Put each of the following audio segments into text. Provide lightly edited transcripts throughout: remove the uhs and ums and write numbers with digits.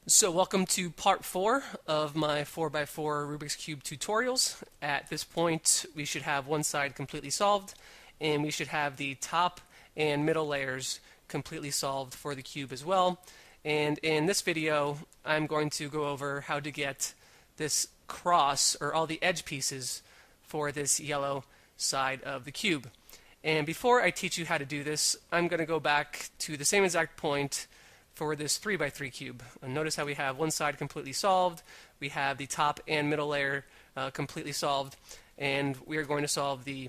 So welcome to part 4 of my 4x4 Rubik's Cube tutorials. At this point we should have one side completely solved and we should have the top and middle layers completely solved for the cube as well. And in this video I'm going to go over how to get this cross or all the edge pieces for this yellow side of the cube. And before I teach you how to do this, I'm going to go back to the same exact point for this 3x3 cube. And notice how we have one side completely solved, we have the top and middle layer completely solved, and we are going to solve the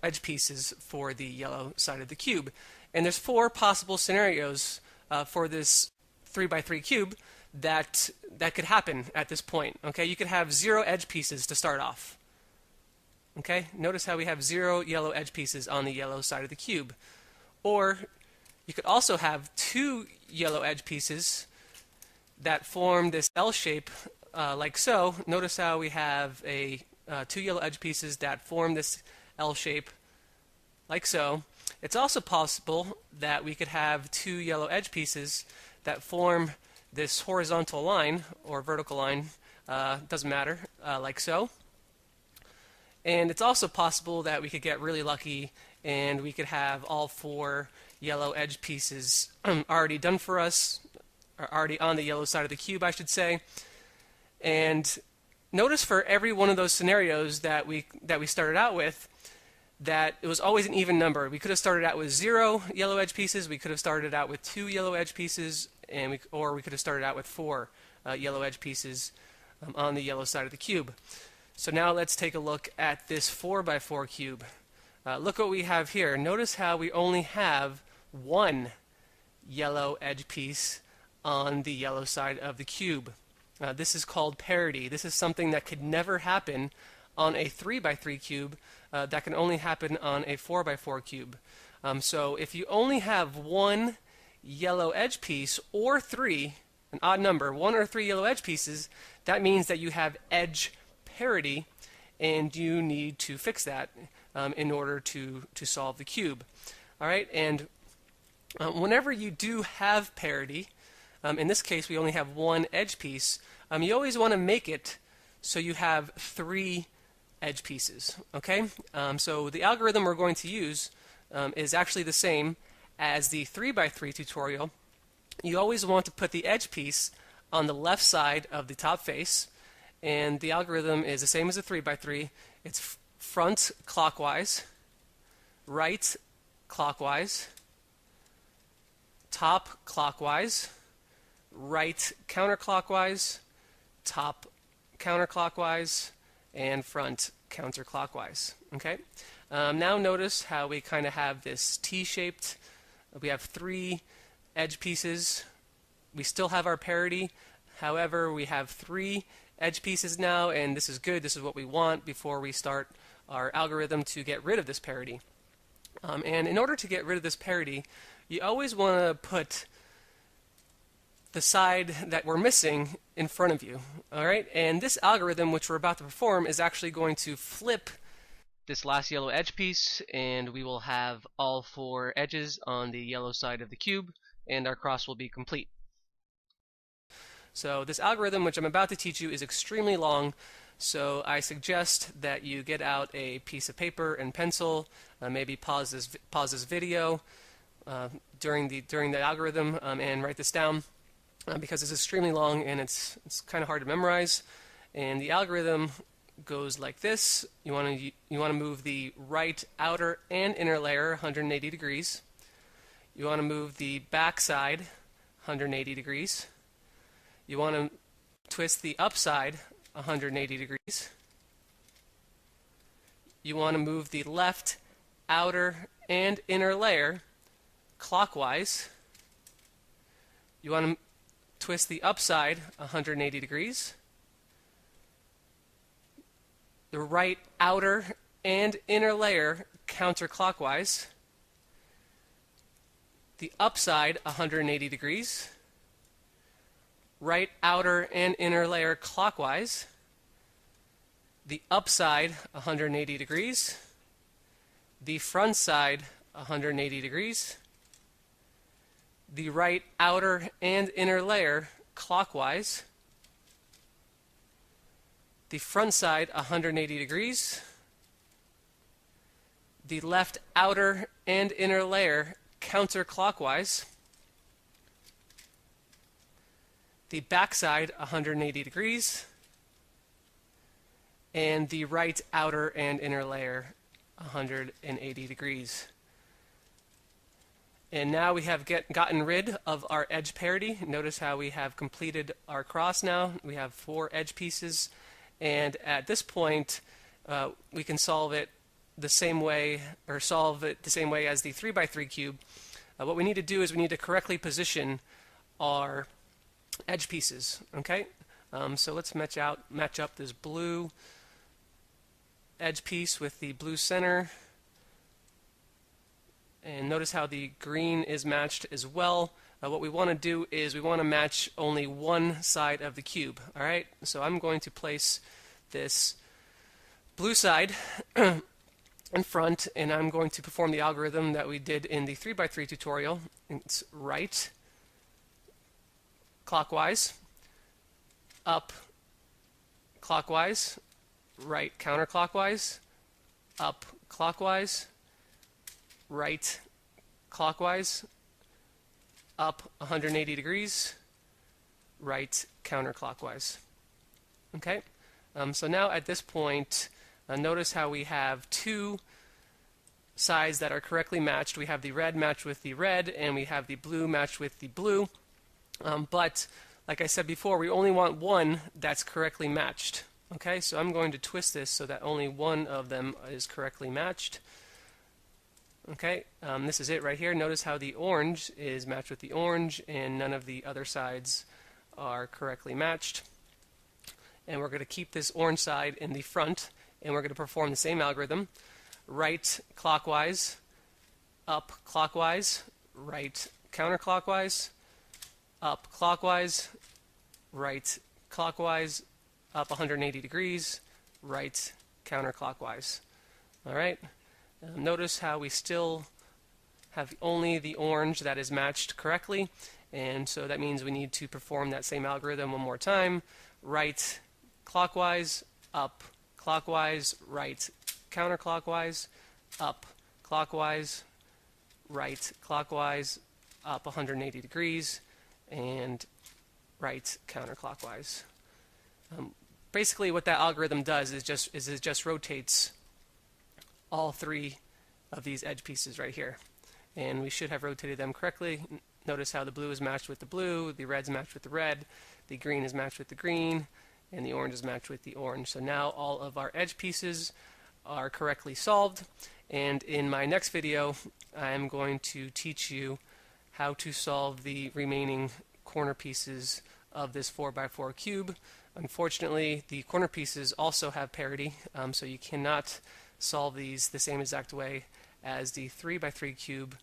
edge pieces for the yellow side of the cube. And there's 4 possible scenarios for this 3x3 cube that could happen at this point. Okay, you could have 0 edge pieces to start off. Okay, notice how we have 0 yellow edge pieces on the yellow side of the cube. Or you could also have 2 yellow edge pieces that form this L shape like so. Notice how we have 2 yellow edge pieces that form this L shape like so. It's also possible that we could have 2 yellow edge pieces that form this horizontal line or vertical line, doesn't matter, like so. And it's also possible that we could get really lucky and we could have all 4 yellow edge pieces already done for us, or already on the yellow side of the cube, I should say. And notice for every one of those scenarios that we started out with, that it was always an even number. We could have started out with 0 yellow edge pieces, we could have started out with 2 yellow edge pieces, or we could have started out with 4 yellow edge pieces on the yellow side of the cube. So now let's take a look at this 4x4 cube. Look what we have here. Notice how we only have 1 yellow edge piece on the yellow side of the cube. This is called parity. This is something that could never happen on a 3x3 cube. That can only happen on a 4x4 cube. So if you only have 1 yellow edge piece or 3, an odd number, 1 or 3 yellow edge pieces, that means that you have edge parity, and you need to fix that in order to solve the cube. All right, and whenever you do have parity, in this case we only have 1 edge piece, you always want to make it so you have 3 edge pieces. Okay, so the algorithm we're going to use is actually the same as the 3x3 tutorial. You always want to put the edge piece on the left side of the top face. And the algorithm is the same as a 3x3. It's front clockwise, right clockwise, top clockwise, right counterclockwise, top counterclockwise, and front counterclockwise. Okay. Now notice how we kind of have this T-shaped. We have 3 edge pieces. We still have our parity. However, we have 3 edge pieces now, and this is good. This is what we want before we start our algorithm to get rid of this parity. And in order to get rid of this parity, you always want to put the side that we're missing in front of you. All right, and this algorithm which we're about to perform is actually going to flip this last yellow edge piece, and we will have all 4 edges on the yellow side of the cube, and our cross will be complete. So this algorithm which I'm about to teach you is extremely long, so I suggest that you get out a piece of paper and pencil, maybe pause this video during the algorithm and write this down because it's extremely long and it's kind of hard to memorize. And the algorithm goes like this. You want to move the right outer and inner layer 180 degrees. You want to move the back side 180 degrees. You want to twist the upside 180 degrees. You want to move the left outer and inner layer clockwise. You want to twist the upside 180 degrees. The right outer and inner layer counterclockwise. The upside 180 degrees. Right outer and inner layer clockwise, the upside 180 degrees, the front side 180 degrees, the right outer and inner layer clockwise, the front side 180 degrees, the left outer and inner layer counterclockwise, the back side 180 degrees, and the right outer and inner layer 180 degrees. And now we have gotten rid of our edge parity. Notice how we have completed our cross now. We have 4 edge pieces, and at this point we can solve it the same way, or solve it the same way as the 3x3 cube. What we need to do is we need to correctly position our edge pieces. Okay, so let's match up this blue edge piece with the blue center, and notice how the green is matched as well. What we want to do is we want to match only one side of the cube. All right, so I'm going to place this blue side in front, and I'm going to perform the algorithm that we did in the 3x3 tutorial. It's right clockwise, up clockwise, right counterclockwise, up clockwise, right clockwise, up 180 degrees, right counterclockwise. Okay, so now at this point, notice how we have 2 sides that are correctly matched. We have the red matched with the red, and we have the blue matched with the blue. But like I said before, we only want one that's correctly matched. Okay, so I'm going to twist this so that only one of them is correctly matched. Okay, this is it right here. Notice how the orange is matched with the orange, and none of the other sides are correctly matched. And we're going to keep this orange side in the front, and we're going to perform the same algorithm. Right clockwise, up clockwise, right counterclockwise, up clockwise, right clockwise, up 180 degrees, right counterclockwise. All right. Notice how we still have only the orange that is matched correctly, and so that means we need to perform that same algorithm one more time. Right clockwise, up clockwise, right counterclockwise, up clockwise, right clockwise, up 180 degrees, and right counterclockwise. Basically what that algorithm does is it just rotates all 3 of these edge pieces right here, and we should have rotated them correctly. Notice how the blue is matched with the blue, the red's matched with the red, the green is matched with the green, and the orange is matched with the orange. So now all of our edge pieces are correctly solved, and in my next video I am going to teach you how to solve the remaining corner pieces of this 4x4 cube. Unfortunately, the corner pieces also have parity, so you cannot solve these the same exact way as the 3x3 cube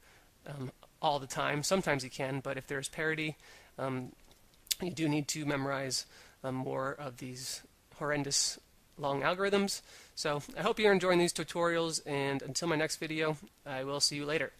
all the time. Sometimes you can, but if there's parity, you do need to memorize more of these horrendous long algorithms. So I hope you're enjoying these tutorials, and until my next video, I will see you later.